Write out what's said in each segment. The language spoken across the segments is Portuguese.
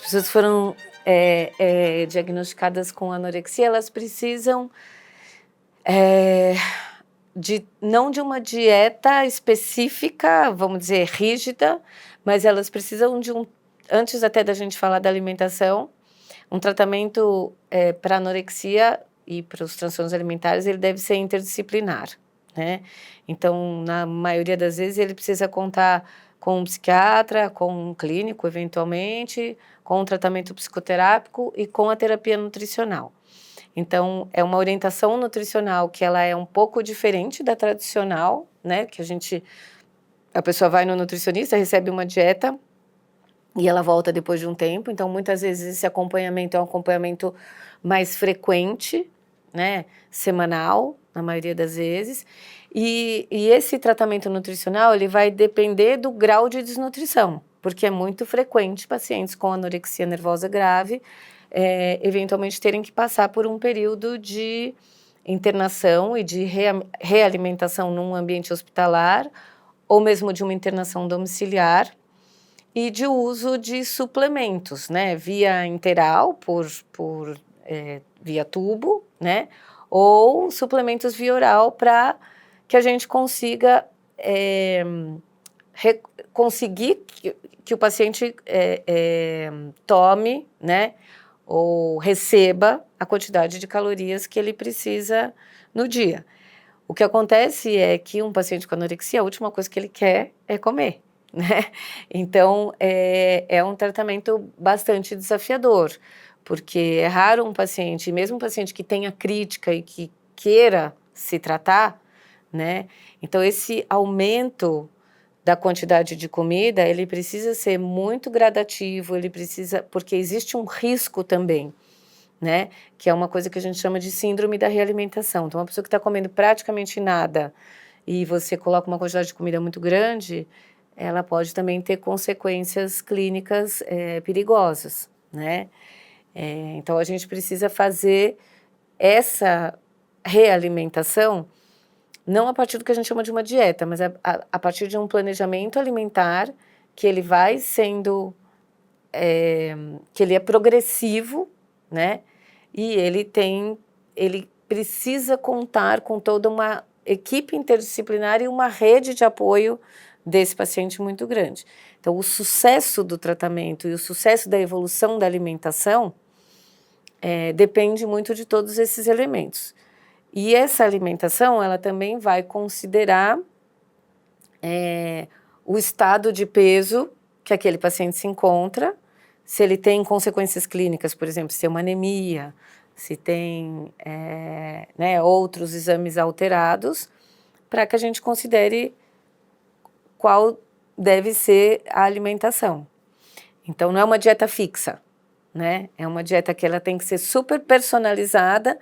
pessoas que foram diagnosticadas com anorexia, elas precisam não de uma dieta específica, vamos dizer, rígida, mas elas precisam de antes até da gente falar da alimentação, um tratamento para anorexia e para os transtornos alimentares, ele deve ser interdisciplinar, né? Então, na maioria das vezes, ele precisa contar com um psiquiatra, com um clínico, eventualmente, com um tratamento psicoterápico e com a terapia nutricional. Então, é uma orientação nutricional que ela é um pouco diferente da tradicional, né? Que a pessoa vai no nutricionista, recebe uma dieta e ela volta depois de um tempo. Então, muitas vezes esse acompanhamento é um acompanhamento mais frequente, né? Semanal, na maioria das vezes. E esse tratamento nutricional, ele vai depender do grau de desnutrição, porque é muito frequente pacientes com anorexia nervosa grave eventualmente terem que passar por um período de internação e de realimentação num ambiente hospitalar, ou mesmo de uma internação domiciliar, e de uso de suplementos, né, via interal, via tubo, né, ou suplementos via oral para que a gente consiga conseguir que o paciente tome, né, ou receba a quantidade de calorias que ele precisa no dia. O que acontece é que um paciente com anorexia, a última coisa que ele quer é comer, né? Então, é um tratamento bastante desafiador, porque é raro um paciente, mesmo um paciente que tenha crítica e que queira se tratar, né? Então, esse aumento da quantidade de comida, ele precisa ser muito gradativo, porque existe um risco também, né? Que é uma coisa que a gente chama de síndrome da realimentação. Então, uma pessoa que está comendo praticamente nada e você coloca uma quantidade de comida muito grande, ela pode também ter consequências clínicas perigosas, né? Então, a gente precisa fazer essa realimentação não a partir do que a gente chama de uma dieta, mas a partir de um planejamento alimentar que ele vai sendo, que ele é progressivo, né? E ele precisa contar com toda uma equipe interdisciplinar e uma rede de apoio desse paciente muito grande. Então, o sucesso do tratamento e o sucesso da evolução da alimentação depende muito de todos esses elementos. E essa alimentação, ela também vai considerar o estado de peso que aquele paciente se encontra, se ele tem consequências clínicas, por exemplo, se tem uma anemia, se tem outros exames alterados, para que a gente considere qual deve ser a alimentação. Então, não é uma dieta fixa, né? É uma dieta que ela tem que ser super personalizada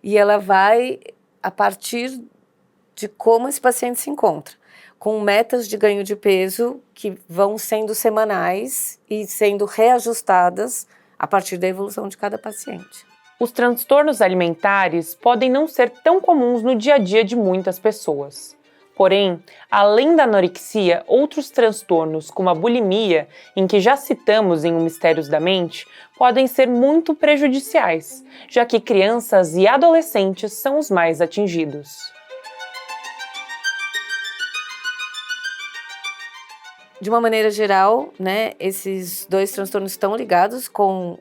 e ela vai a partir de como esse paciente se encontra, com metas de ganho de peso que vão sendo semanais e sendo reajustadas a partir da evolução de cada paciente. Os transtornos alimentares podem não ser tão comuns no dia a dia de muitas pessoas. Porém, além da anorexia, outros transtornos, como a bulimia, em que já citamos em O Mistérios da Mente, podem ser muito prejudiciais, já que crianças e adolescentes são os mais atingidos. De uma maneira geral, né, esses dois transtornos estão ligados com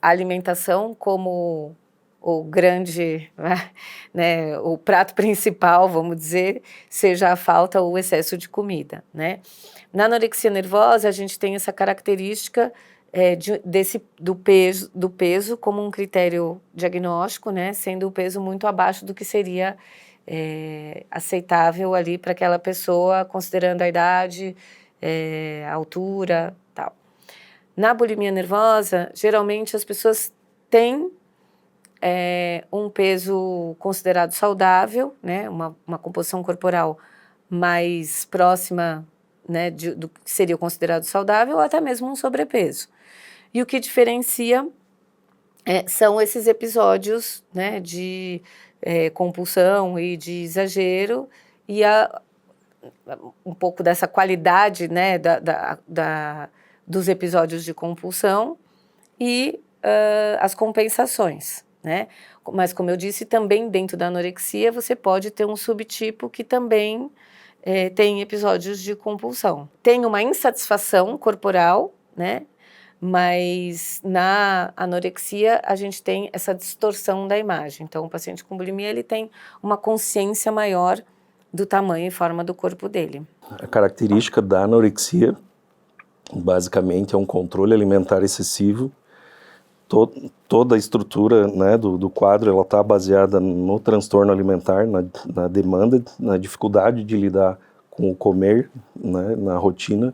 a alimentação como o grande, né, o prato principal, vamos dizer, seja a falta ou o excesso de comida, né? Na anorexia nervosa, a gente tem essa característica do peso como um critério diagnóstico, né, sendo o peso muito abaixo do que seria aceitável ali para aquela pessoa, considerando a idade, a altura, tal. Na bulimia nervosa, geralmente as pessoas têm um peso considerado saudável, né, uma composição corporal mais próxima, né, do que seria considerado saudável, ou até mesmo um sobrepeso. E o que diferencia são esses episódios, né, de compulsão e de exagero e um pouco dessa qualidade, né, dos episódios de compulsão e as compensações, né? Mas, como eu disse, também dentro da anorexia você pode ter um subtipo que também tem episódios de compulsão. Tem uma insatisfação corporal, né? Mas na anorexia a gente tem essa distorção da imagem. Então, o paciente com bulimia ele tem uma consciência maior do tamanho e forma do corpo dele. A característica da anorexia, basicamente, é um controle alimentar excessivo. Toda a estrutura, né, do quadro ela está baseada no transtorno alimentar, na demanda, na dificuldade de lidar com o comer, né, na rotina.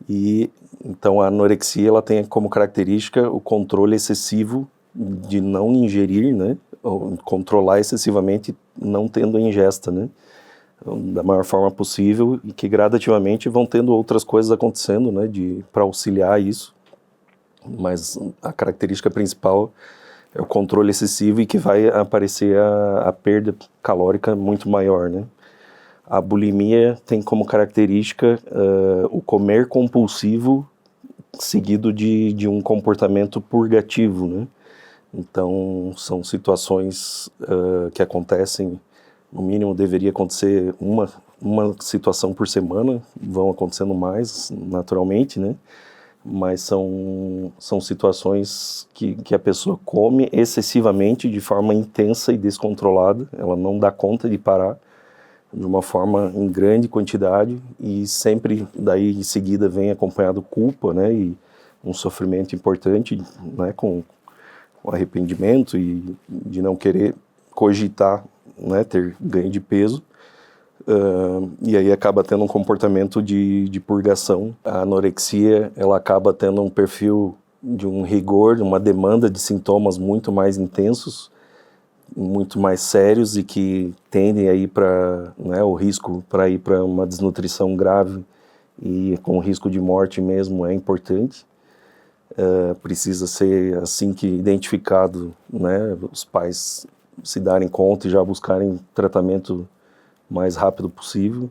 E então a anorexia ela tem como característica o controle excessivo de não ingerir, né, ou controlar excessivamente não tendo a ingesta, né, da maior forma possível, e que gradativamente vão tendo outras coisas acontecendo, né, para auxiliar isso. Mas a característica principal é o controle excessivo e que vai aparecer a perda calórica muito maior, né? A bulimia tem como característica o comer compulsivo seguido de um comportamento purgativo, né? Então, são situações que acontecem, no mínimo deveria acontecer uma situação por semana, vão acontecendo mais naturalmente, né? Mas são situações que a pessoa come excessivamente, de forma intensa e descontrolada, ela não dá conta de parar, de uma forma em grande quantidade, e sempre daí em seguida vem acompanhado culpa, né, e um sofrimento importante, né, com arrependimento e de não querer cogitar, né, ter ganho de peso. E aí acaba tendo um comportamento de purgação. A anorexia ela acaba tendo um perfil de um rigor, uma demanda de sintomas muito mais intensos, muito mais sérios e que tendem a ir para, né, o risco para ir para uma desnutrição grave e com risco de morte mesmo é importante. Precisa ser assim que identificado, né, os pais se darem conta e já buscarem tratamento mais rápido possível.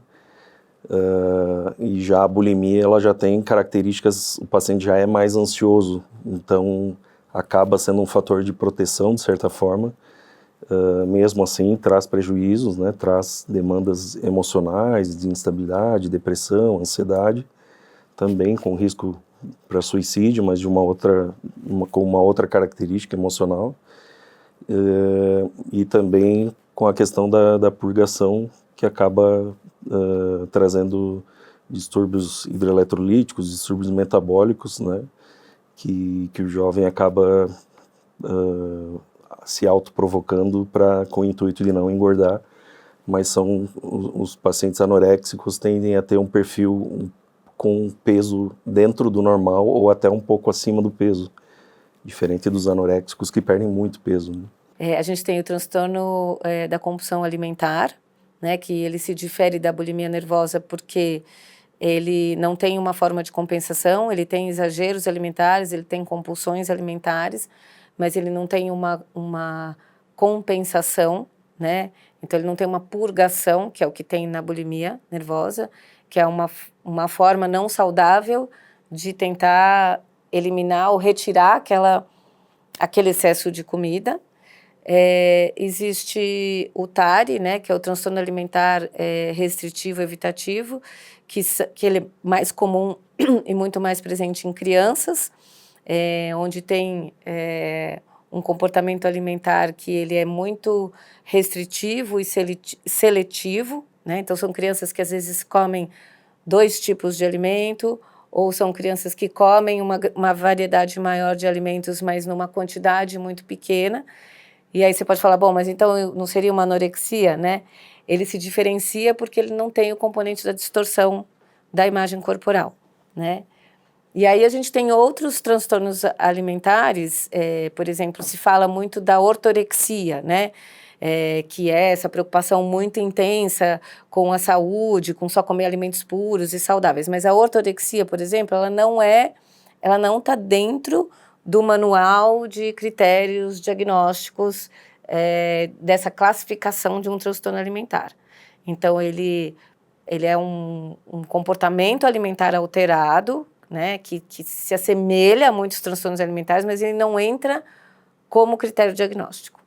E já a bulimia ela já tem características, o paciente já é mais ansioso, então acaba sendo um fator de proteção de certa forma. Mesmo assim traz prejuízos, né, traz demandas emocionais, de instabilidade, depressão, ansiedade, também com risco para suicídio, mas de com uma outra característica emocional, e também com a questão da purgação, que acaba trazendo distúrbios hidroeletrolíticos, distúrbios metabólicos, né, que o jovem acaba se autoprovocando com o intuito de não engordar, mas os pacientes anoréxicos tendem a ter um perfil com peso dentro do normal ou até um pouco acima do peso, diferente dos anoréxicos que perdem muito peso, né? A gente tem o transtorno da compulsão alimentar, né, que ele se difere da bulimia nervosa porque ele não tem uma forma de compensação, ele tem exageros alimentares, ele tem compulsões alimentares, mas ele não tem uma compensação, né? Então ele não tem uma purgação, que é o que tem na bulimia nervosa, que é uma forma não saudável de tentar eliminar ou retirar aquele excesso de comida. Existe o TARI, né, que é o transtorno alimentar restritivo evitativo, que ele é mais comum e muito mais presente em crianças, onde tem um comportamento alimentar que ele é muito restritivo e seletivo, né? Então são crianças que às vezes comem 2 tipos de alimento, ou são crianças que comem uma variedade maior de alimentos, mas numa quantidade muito pequena. E aí você pode falar, bom, mas então não seria uma anorexia, né? Ele se diferencia porque ele não tem o componente da distorção da imagem corporal, né? E aí a gente tem outros transtornos alimentares, por exemplo, se fala muito da ortorexia, né? Que é essa preocupação muito intensa com a saúde, com só comer alimentos puros e saudáveis. Mas a ortorexia, por exemplo, ela não está dentro do manual de critérios diagnósticos dessa classificação de um transtorno alimentar. Então, ele é um comportamento alimentar alterado, né, que se assemelha a muitos transtornos alimentares, mas ele não entra como critério diagnóstico.